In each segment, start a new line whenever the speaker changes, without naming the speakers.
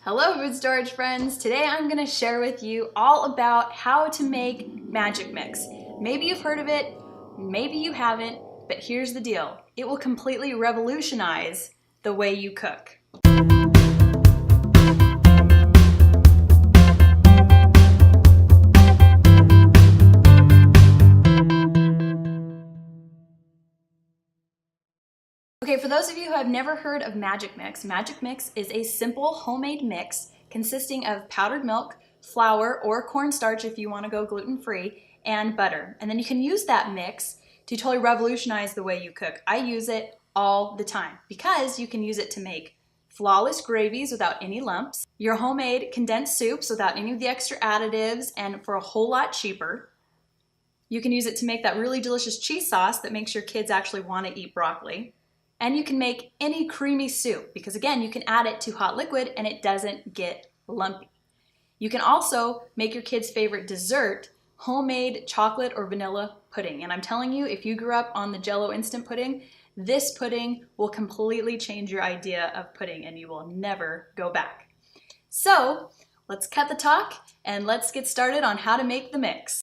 Hello food storage friends! Today I'm going to share with you all about how to make magic mix. Maybe you've heard of it, maybe you haven't, but here's the deal. It will completely revolutionize the way you cook. Okay, for those of you who have never heard of Magic Mix is a simple homemade mix consisting of powdered milk, flour, or cornstarch if you want to go gluten-free, and butter. And then you can use that mix to totally revolutionize the way you cook. I use it all the time because you can use it to make flawless gravies without any lumps, your homemade condensed soups without any of the extra additives and for a whole lot cheaper. You can use it to make that really delicious cheese sauce that makes your kids actually want to eat broccoli. And you can make any creamy soup because again, you can add it to hot liquid and it doesn't get lumpy. You can also make your kids' favorite dessert, homemade chocolate or vanilla pudding. And I'm telling you, if you grew up on the Jell-O instant pudding, this pudding will completely change your idea of pudding and you will never go back. So let's cut the talk and let's get started on how to make the mix.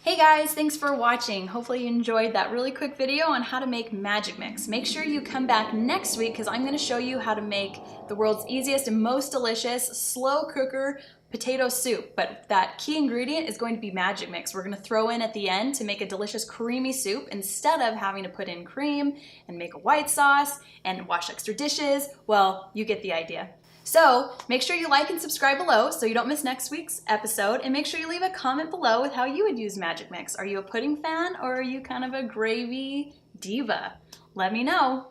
Hey guys, thanks for watching. Hopefully you enjoyed that really quick video on how to make Magic Mix. Make sure you come back next week because I'm going to show you how to make the world's easiest and most delicious slow cooker potato soup. But that key ingredient is going to be Magic Mix. We're going to throw in at the end to make a delicious creamy soup instead of having to put in cream and make a white sauce and wash extra dishes. Well, you get the idea. So make sure you like and subscribe below so you don't miss next week's episode, and make sure you leave a comment below with how you would use Magic Mix. Are you a pudding fan or are you kind of a gravy diva? Let me know.